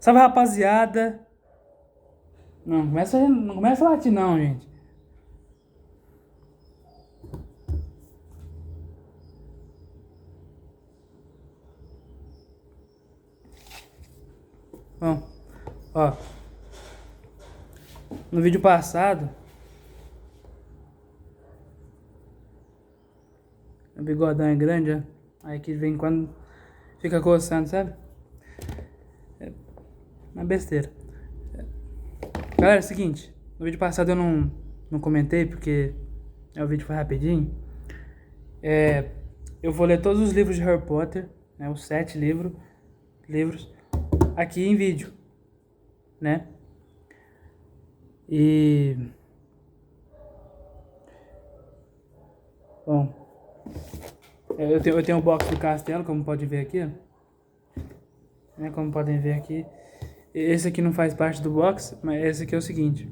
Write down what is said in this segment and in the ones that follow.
Salve, rapaziada! Não começa a latir não, gente. Bom, ó, no vídeo passado, o bigodão é grande, ó. Aí que vem quando fica coçando, sabe? É uma besteira. Galera, é o seguinte, no vídeo passado eu não comentei porque o vídeo foi rapidinho. Eu vou ler todos os livros de Harry Potter, né? Os 7 livros, aqui em vídeo, né? E... Bom, eu tenho o box do castelo, como pode ver aqui, ó. Né, como podem ver aqui. Esse aqui não faz parte do box, mas esse aqui é o seguinte.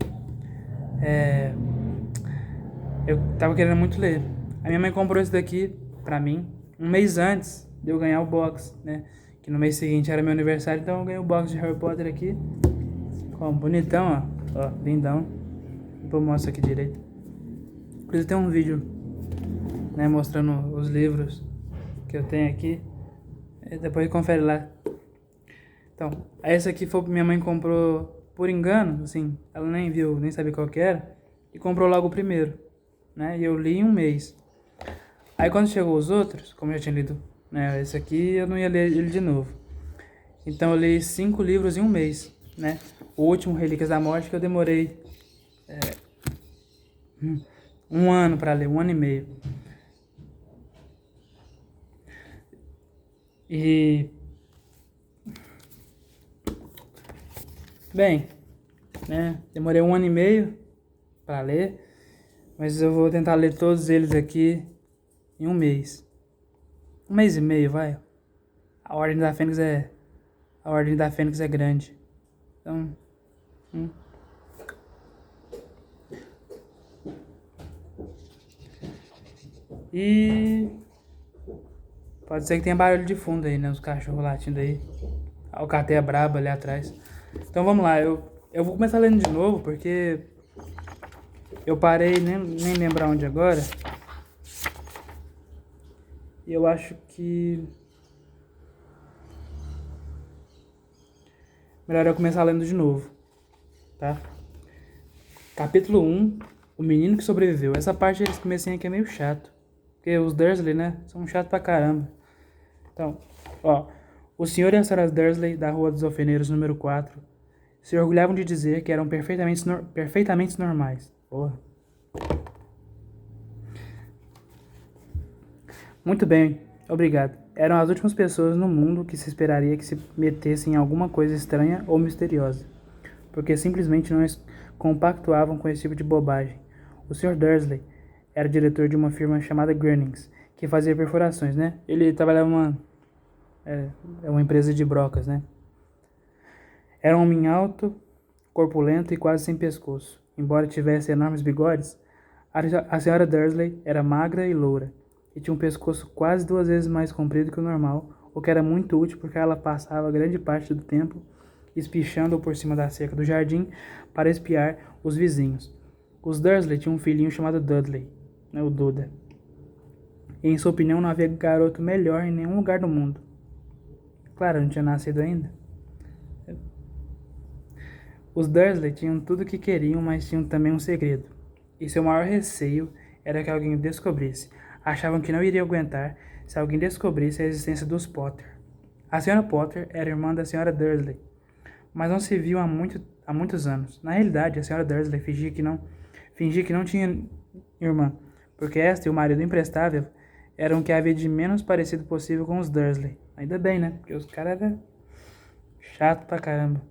Eu tava querendo muito ler. A minha mãe comprou esse daqui pra mim um mês antes de eu ganhar o box, né? Que no mês seguinte era meu aniversário, então eu ganhei o box de Harry Potter aqui. Ó, bonitão, ó. Ó, lindão. Vou mostrar aqui direito. Inclusive tem um vídeo, né, mostrando os livros que eu tenho aqui. E depois confere lá. Então, essa aqui foi minha mãe comprou por engano, assim, ela nem viu, nem sabia qual que era, e comprou logo o primeiro, né? E eu li em um mês. Aí quando chegou os outros, como eu já tinha lido, né, esse aqui eu não ia ler ele de novo. Então eu li 5 livros em um mês, né? O último, Relíquias da Morte, que eu demorei um ano para ler, um ano e meio. E, bem, né, demorei um ano e meio para ler, mas eu vou tentar ler todos eles aqui em um mês. Um mês e meio, vai. A Ordem da Fênix é... A Ordem da Fênix é grande. Então... E... Pode ser que tenha barulho de fundo aí, né? Os cachorros latindo aí. A alcateia braba ali atrás. Então vamos lá. Eu vou começar lendo de novo, porque... Eu parei, nem lembrar onde agora. E eu acho que... Melhor eu começar lendo de novo. Tá? Capítulo 1. O Menino que Sobreviveu. Essa parte desse comecinho aqui é meio chato. Porque os Dursley, né? São chatos pra caramba. Então, ó. O senhor e a senhora Dursley, da Rua dos Alfeneiros, número 4, se orgulhavam de dizer que eram perfeitamente normais. Porra. Muito bem, obrigado. Eram as últimas pessoas no mundo que se esperaria que se metessem em alguma coisa estranha ou misteriosa, porque simplesmente não compactuavam com esse tipo de bobagem. O Sr. Dursley era diretor de uma firma chamada Grunnings, que fazia perfurações, né? Ele trabalhava uma empresa de brocas, né? Era um homem alto, corpulento e quase sem pescoço. Embora tivesse enormes bigodes, a senhora Dursley era magra e loura, e tinha um pescoço quase 2 vezes mais comprido que o normal, o que era muito útil porque ela passava grande parte do tempo espichando por cima da cerca do jardim para espiar os vizinhos. Os Dursley tinham um filhinho chamado Dudley, né, o Duda. E, em sua opinião, não havia garoto melhor em nenhum lugar do mundo. Claro, não tinha nascido ainda. Os Dursley tinham tudo o que queriam, mas tinham também um segredo. E seu maior receio era que alguém o descobrisse. Achavam que não iriam aguentar se alguém descobrisse a existência dos Potter. A senhora Potter era irmã da senhora Dursley, mas não se viam há muitos anos. Na realidade, a senhora Dursley fingia que não tinha irmã, porque esta e o marido imprestável eram o que havia de menos parecido possível com os Dursley. Ainda bem, né? Porque os caras eram chato pra caramba.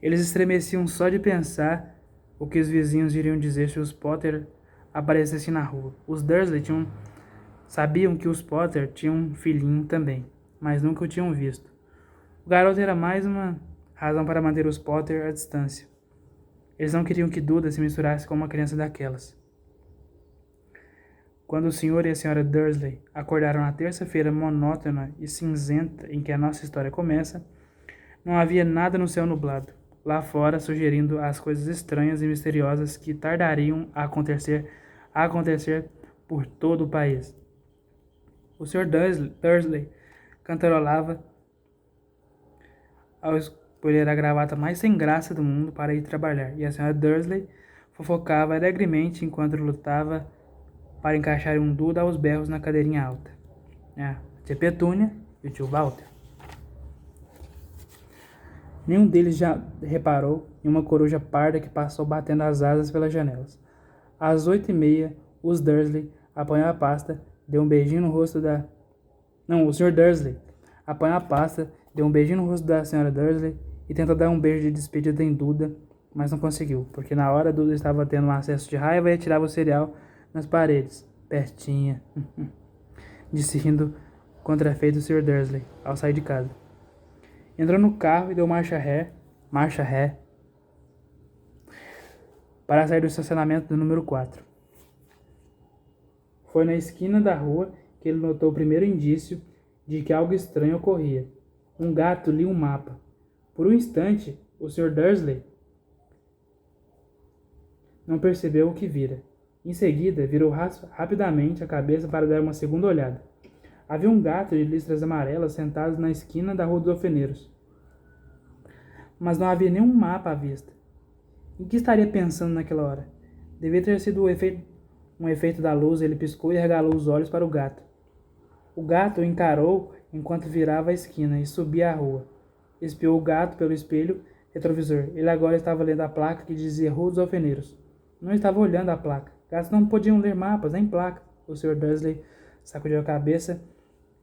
Eles estremeciam só de pensar o que os vizinhos iriam dizer se os Potter aparecessem na rua. Os Dursley sabiam que os Potter tinham um filhinho também, mas nunca o tinham visto. O garoto era mais uma razão para manter os Potter à distância. Eles não queriam que Duda se misturasse com uma criança daquelas. Quando o senhor e a senhora Dursley acordaram na terça-feira monótona e cinzenta em que a nossa história começa, Não havia nada no céu nublado, lá fora, sugerindo as coisas estranhas e misteriosas que tardariam a acontecer por todo o país. O Sr. Dursley cantarolava ao escolher a gravata mais sem graça do mundo para ir trabalhar, e a Sra. Dursley fofocava alegremente enquanto lutava para encaixar um duda aos berros na cadeirinha alta. A tia Petúnia e o tio Walter. Nenhum deles já reparou em uma coruja parda que passou batendo as asas pelas janelas. Às 8h30, os Dursley apanhou a pasta, deu um beijinho no rosto da... Não, o Sr. Dursley apanhou a pasta, deu um beijinho no rosto da Sra. Dursley e tentou dar um beijo de despedida em Duda, mas não conseguiu, porque na hora Duda estava tendo um acesso de raiva e atirava o cereal nas paredes. Pertinha, disse rindo contrafeito o Sr. Dursley ao sair de casa. Entrou no carro e deu marcha ré, para sair do estacionamento do número 4. Foi na esquina da rua que ele notou o primeiro indício de que algo estranho ocorria. Um gato lia um mapa. Por um instante, o Sr. Dursley não percebeu o que vira. Em seguida, virou rapidamente a cabeça para dar uma segunda olhada. Havia um gato de listras amarelas sentado na esquina da Rua dos Alfeneiros. Mas não havia nenhum mapa à vista. Em que estaria pensando naquela hora? Devia ter sido um efeito da luz. Ele piscou e regalou os olhos para o gato. O gato o encarou enquanto virava a esquina e subia a rua. Espiou o gato pelo espelho retrovisor. Ele agora estava lendo a placa que dizia Rua dos Alfeneiros. Não estava olhando a placa. Gatos não podiam ler mapas, nem placas. O Sr. Dursley sacudiu a cabeça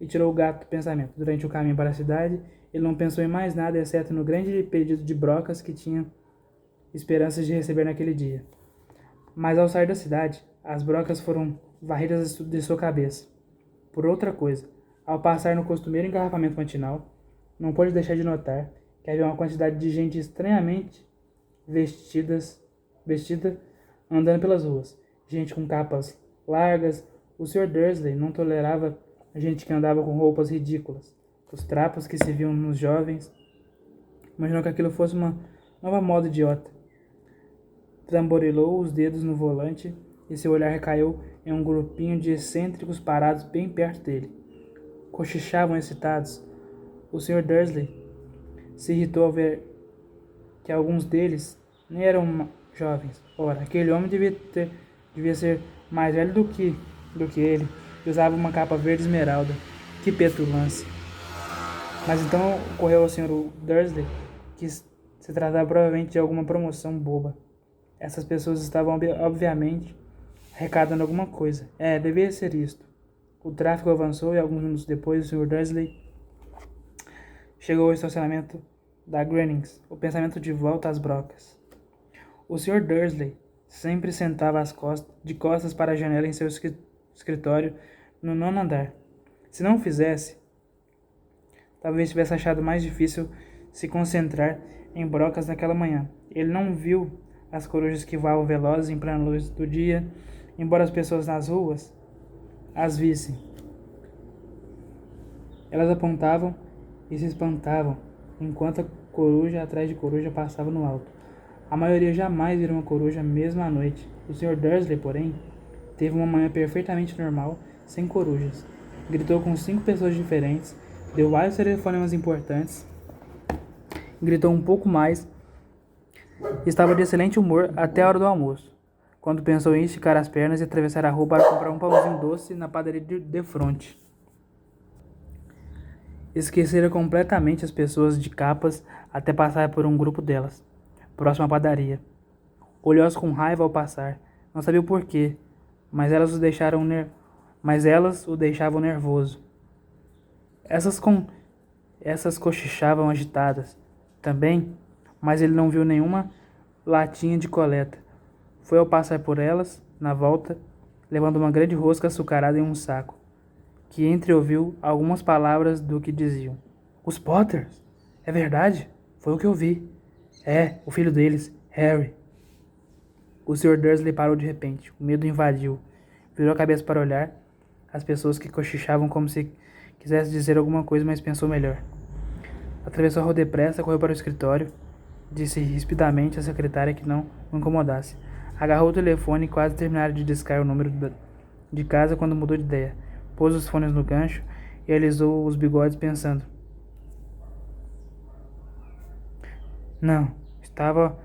e tirou o gato do pensamento. Durante o caminho para a cidade, ele não pensou em mais nada, exceto no grande pedido de brocas que tinha esperanças de receber naquele dia. Mas ao sair da cidade, as brocas foram varridas de sua cabeça. Por outra coisa, ao passar no costumeiro engarrafamento matinal, não pôde deixar de notar que havia uma quantidade de gente estranhamente vestida andando pelas ruas. Gente com capas largas. O Sr. Dursley não tolerava gente que andava com roupas ridículas. Os trapos que se viam nos jovens. Imaginou que aquilo fosse uma nova moda idiota. Tamborilou os dedos no volante e seu olhar recaiu em um grupinho de excêntricos parados bem perto dele. Cochichavam excitados. O Sr. Dursley se irritou ao ver que alguns deles nem eram jovens. Ora, aquele homem devia ser mais velho do que ele, e usava uma capa verde esmeralda. Que petulância! Mas então ocorreu ao Sr. Dursley que se tratava provavelmente de alguma promoção boba. Essas pessoas estavam, obviamente, arrecadando alguma coisa. Devia ser isto. O tráfego avançou e alguns minutos depois o Sr. Dursley chegou ao estacionamento da Grannings, o pensamento de volta às brocas. O Sr. Dursley sempre sentava de costas para a janela em seu escritório no 9º andar. Se não o fizesse, talvez tivesse achado mais difícil se concentrar em brocas naquela manhã. Ele não viu as corujas que voavam velozes em plena luz do dia, embora as pessoas nas ruas as vissem. Elas apontavam e se espantavam, enquanto a coruja atrás de coruja passava no alto. A maioria jamais viram uma coruja mesmo à noite. O Sr. Dursley, porém, teve uma manhã perfeitamente normal, sem corujas. Gritou com 5 pessoas diferentes, deu vários telefonemas importantes, gritou um pouco mais e estava de excelente humor até a hora do almoço, quando pensou em esticar as pernas e atravessar a rua para comprar um pãozinho doce na padaria de fronte. Esquecera completamente as pessoas de capas até passar por um grupo delas, próximo à padaria. Olhou-as com raiva ao passar. Não sabia o porquê, mas elas o deixavam nervoso. Essas cochichavam agitadas também, mas ele não viu nenhuma latinha de coleta. Foi ao passar por elas, na volta, levando uma grande rosca açucarada em um saco, que entreouviu algumas palavras do que diziam. Os Potters! É verdade? Foi o que eu vi. O filho deles, Harry. O Sr. Dursley parou de repente. O medo invadiu. Virou a cabeça para olhar as pessoas que cochichavam como se quisesse dizer alguma coisa, mas pensou melhor. Atravessou a rua depressa, correu para o escritório. Disse rispidamente à secretária que não o incomodasse. Agarrou o telefone e quase terminaram de discar o número de casa quando mudou de ideia. Pôs os fones no gancho e alisou os bigodes pensando. Não, estava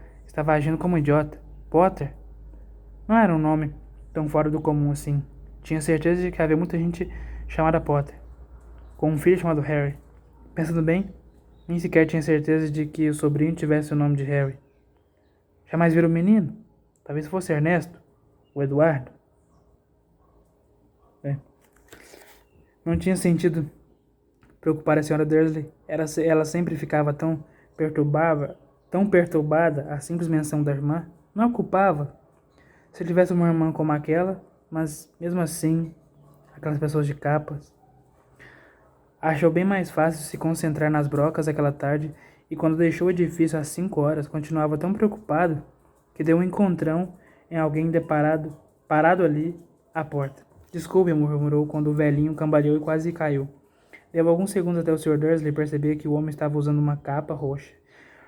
agindo como idiota. Potter? Não era um nome tão fora do comum assim. Tinha certeza de que havia muita gente chamada Potter, com um filho chamado Harry. Pensando bem, nem sequer tinha certeza de que o sobrinho tivesse o nome de Harry. Jamais viram o menino? Talvez fosse Ernesto, ou Eduardo. Não tinha sentido preocupar a senhora Dursley. Ela sempre ficava tão perturbada, a simples menção da irmã. Não a culpava. Se tivesse uma irmã como aquela, mas mesmo assim, aquelas pessoas de capas. Achou bem mais fácil se concentrar nas brocas aquela tarde e quando deixou o edifício às 5 horas, continuava tão preocupado que deu um encontrão em alguém parado ali à porta. Desculpe, murmurou quando o velhinho cambaleou e quase caiu. Levou alguns segundos até o Sr. Dursley perceber que o homem estava usando uma capa roxa.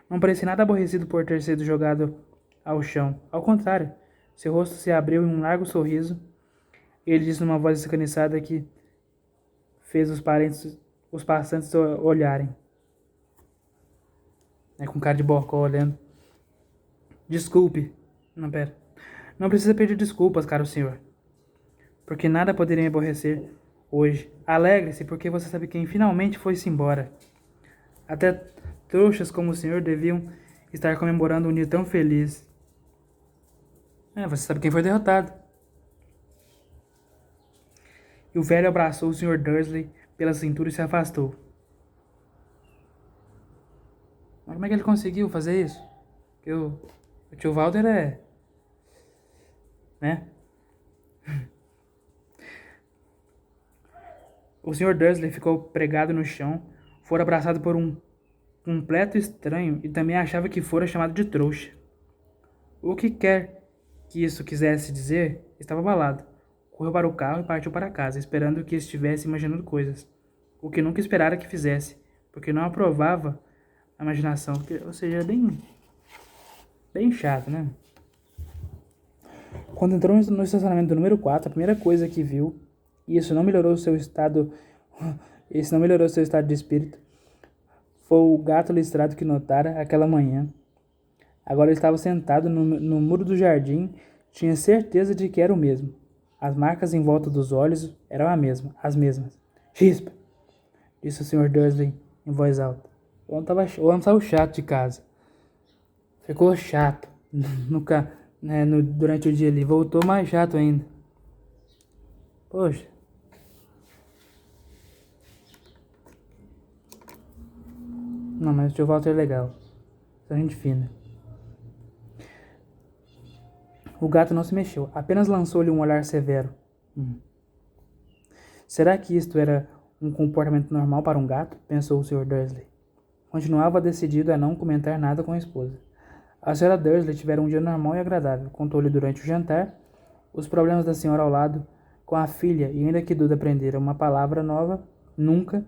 Não parecia nada aborrecido por ter sido jogado ao chão. Ao contrário, seu rosto se abriu em um largo sorriso e ele disse numa voz escaniçada que fez os passantes olharem. Com cara de bocó olhando. Desculpe. Não, pera. Não precisa pedir desculpas, caro senhor. Porque nada poderia me aborrecer hoje. Alegre-se, porque você sabe quem finalmente foi-se embora. Até trouxas como o senhor deviam estar comemorando um dia tão feliz. Você sabe quem foi derrotado. E o velho abraçou o Sr. Dursley pela cintura e se afastou. Mas como é que ele conseguiu fazer isso? Porque o tio Walter é... né? O Sr. Dursley ficou pregado no chão, fora abraçado por um completo estranho e também achava que fora chamado de trouxa. O que quer que isso quisesse dizer, estava abalado. Correu para o carro e partiu para casa, esperando que estivesse imaginando coisas. O que nunca esperara que fizesse, porque não aprovava a imaginação. Ou seja, é bem chato, né? Quando entrou no estacionamento do número 4, a primeira coisa que viu, e isso não melhorou seu estado de espírito, foi o gato listrado que notara aquela manhã. Agora ele estava sentado no muro do jardim, tinha certeza de que era o mesmo. As marcas em volta dos olhos eram as mesmas. Chispa! Disse o Sr. Dursley em voz alta. O homem estava chato de casa. Ficou chato durante o dia ali. Voltou mais chato ainda. Poxa. Não, mas o tio Walter é legal. É gente fina. O gato não se mexeu, apenas lançou-lhe um olhar severo. Será que isto era um comportamento normal para um gato? Pensou o Sr. Dursley. Continuava decidido a não comentar nada com a esposa. A senhora Dursley tivera um dia normal e agradável. Contou-lhe durante o jantar os problemas da senhora ao lado com a filha e ainda que Duda aprendera uma palavra nova, nunca,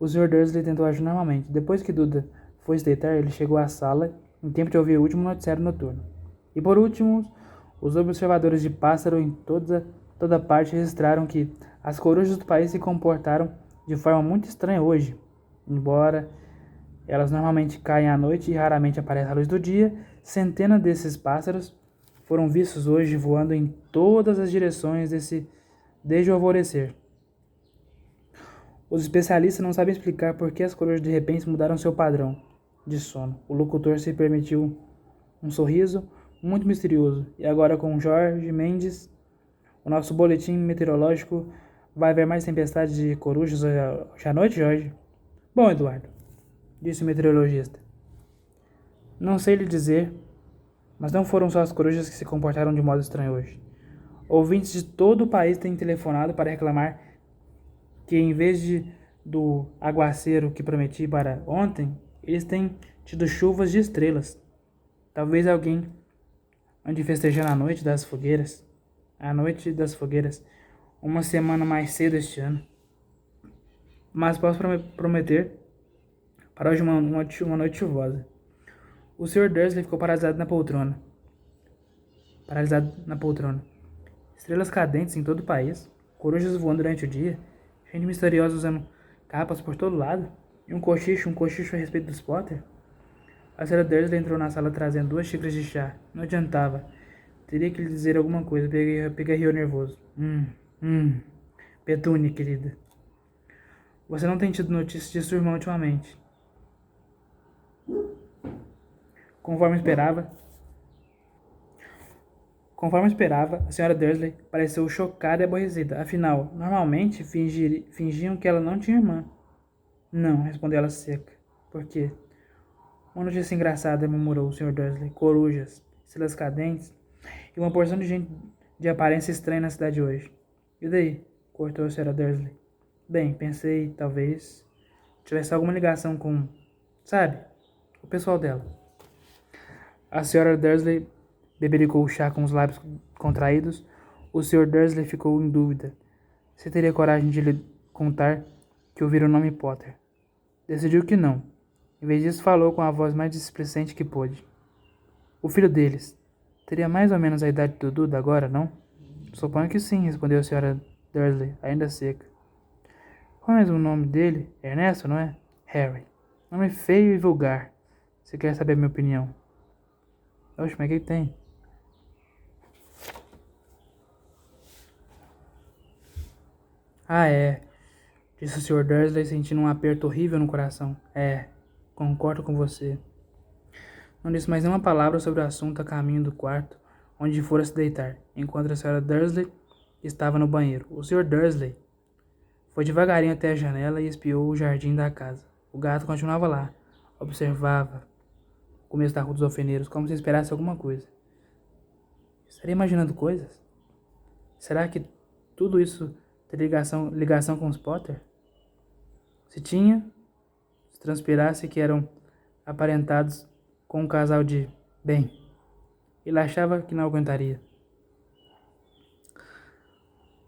o Sr. Dursley tentou agir normalmente. Depois que Duda foi se deitar, ele chegou à sala em tempo de ouvir o último noticiário noturno. E por último, os observadores de pássaro em toda parte registraram que as corujas do país se comportaram de forma muito estranha hoje. Embora elas normalmente caem à noite e raramente aparecem à luz do dia, centenas desses pássaros foram vistos hoje voando em todas as direções desde o alvorecer. Os especialistas não sabem explicar por que as corujas de repente mudaram seu padrão de sono. O locutor se permitiu um sorriso muito misterioso. E agora com Jorge Mendes, o nosso boletim meteorológico, vai haver mais tempestades de corujas hoje à noite, Jorge? Bom, Eduardo, disse o meteorologista. Não sei lhe dizer, mas não foram só as corujas que se comportaram de modo estranho hoje. Ouvintes de todo o país têm telefonado para reclamar que em vez do aguaceiro que prometi para ontem, eles têm tido chuvas de estrelas. Talvez alguém ande festejando a noite das fogueiras. Uma semana mais cedo este ano. Mas posso prometer para hoje uma noite chuvosa. O Sr. Dursley ficou paralisado na poltrona. Estrelas cadentes em todo o país, corujas voando durante o dia, gente misteriosa usando capas por todo lado, e um cochicho a respeito dos Potter. A Sra. Dursley entrou na sala trazendo 2 xícaras de chá. Não adiantava. Teria que lhe dizer alguma coisa. Pigarreou nervoso. Petúnia, querida. Você não tem tido notícias de sua irmã ultimamente. Conforme esperava, a Sra. Dursley pareceu chocada e aborrecida. Afinal, normalmente fingiam que ela não tinha irmã. Não, respondeu ela seca. Por quê? Uma notícia engraçada, murmurou o Sr. Dursley. Corujas, estrelas cadentes e uma porção de gente de aparência estranha na cidade hoje. E daí? Cortou a Sra. Dursley. Bem, pensei, talvez, tivesse alguma ligação com, sabe, o pessoal dela. A Sra. Dursley bebericou o chá com os lábios contraídos. O Sr. Dursley ficou em dúvida. Se teria coragem de lhe contar que ouvira o nome Potter. Decidiu que não. Em vez disso, falou com a voz mais displicente que pôde. O filho deles teria mais ou menos a idade do Duda agora, não? Suponho que sim, respondeu a Sra. Dursley, ainda seca. Qual é mesmo o nome dele? Ernesto, não é? Harry. Nome feio e vulgar. Você quer saber a minha opinião? Oxe, mas o que tem? Ah, é. Disse o Sr. Dursley, sentindo um aperto horrível no coração. É, concordo com você. Não disse mais nenhuma palavra sobre o assunto a caminho do quarto, onde fora se deitar, enquanto a Sra. Dursley estava no banheiro. O Sr. Dursley foi devagarinho até a janela e espiou o jardim da casa. O gato continuava lá. Observava o começo da Rua dos Alfeneiros, como se esperasse alguma coisa. Estaria imaginando coisas? Será que tudo isso tem ligação com os Potter? Se tinha, se transpirasse que eram aparentados com um casal de bem. Ele achava que não aguentaria.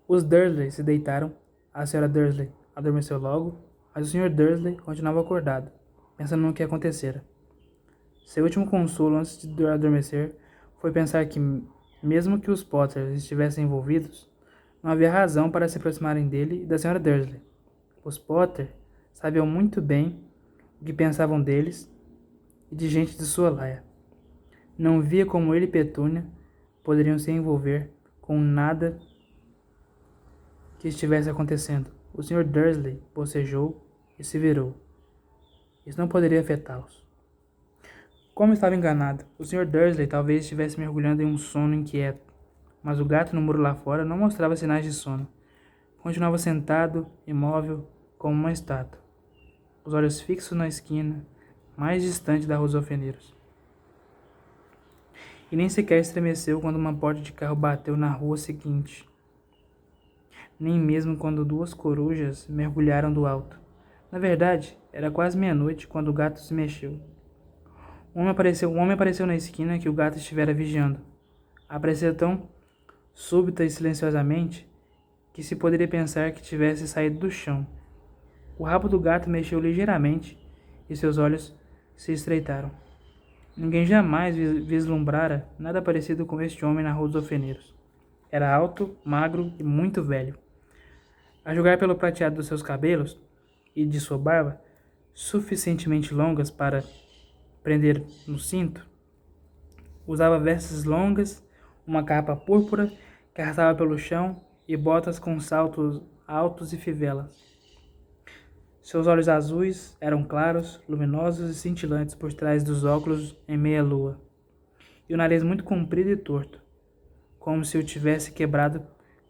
Os Dursley se deitaram. A Sra. Dursley adormeceu logo, mas o Sr. Dursley continuava acordado, pensando no que acontecera. Seu último consolo antes de adormecer foi pensar que, mesmo que os Potters estivessem envolvidos, não havia razão para se aproximarem dele e da Sra. Dursley. Os Potter sabiam muito bem o que pensavam deles e de gente de sua laia. Não via como ele e Petúnia poderiam se envolver com nada que estivesse acontecendo. O Sr. Dursley bocejou e se virou. Isso não poderia afetá-los. Como estava enganado, o Sr. Dursley talvez estivesse mergulhando em um sono inquieto, mas o gato no muro lá fora não mostrava sinais de sono. Continuava sentado, imóvel, como uma estátua, os olhos fixos na esquina, mais distante da Rua dos Alfeneiros. E nem sequer estremeceu quando uma porta de carro bateu na rua seguinte. Nem mesmo quando 2 corujas mergulharam do alto. Na verdade, era quase meia-noite quando o gato se mexeu. Um homem apareceu na esquina que o gato estivera vigiando. Apareceu tão súbita e silenciosamente que se poderia pensar que tivesse saído do chão. O rabo do gato mexeu ligeiramente e seus olhos se estreitaram. Ninguém jamais vislumbrara nada parecido com este homem na Rua dos Alfeneiros. Era alto, magro e muito velho. A julgar pelo prateado dos seus cabelos e de sua barba, suficientemente longas para prender no cinto, usava vestes longas, uma capa púrpura que arrastava pelo chão e botas com saltos altos e fivelas. Seus olhos azuis eram claros, luminosos e cintilantes por trás dos óculos em meia-lua, e o nariz muito comprido e torto, como se o tivesse quebrado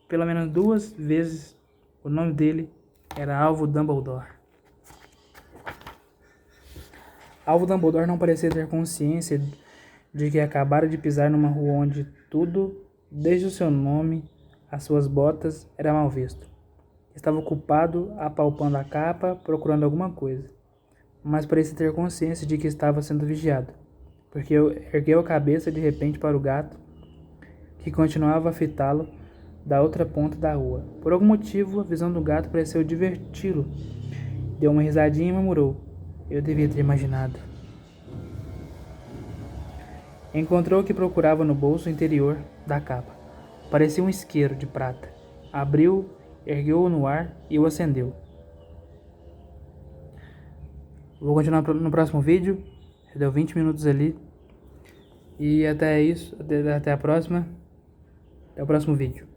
pelo menos 2 vezes. O nome dele era Alvo Dumbledore. Alvo Dumbledore não parecia ter consciência de que acabara de pisar numa rua onde tudo, desde o seu nome às suas botas, era mal visto. Estava ocupado apalpando a capa, procurando alguma coisa, mas parecia ter consciência de que estava sendo vigiado, porque ergueu a cabeça de repente para o gato, que continuava a fitá-lo da outra ponta da rua. Por algum motivo, a visão do gato pareceu diverti-lo. Deu uma risadinha e murmurou: Eu devia ter imaginado. Encontrou o que procurava no bolso interior da capa. Parecia um isqueiro de prata. Abriu, ergueu-o no ar e o acendeu. Vou continuar no próximo vídeo. Já deu 20 minutos ali. E até isso. Até a próxima. Até o próximo vídeo.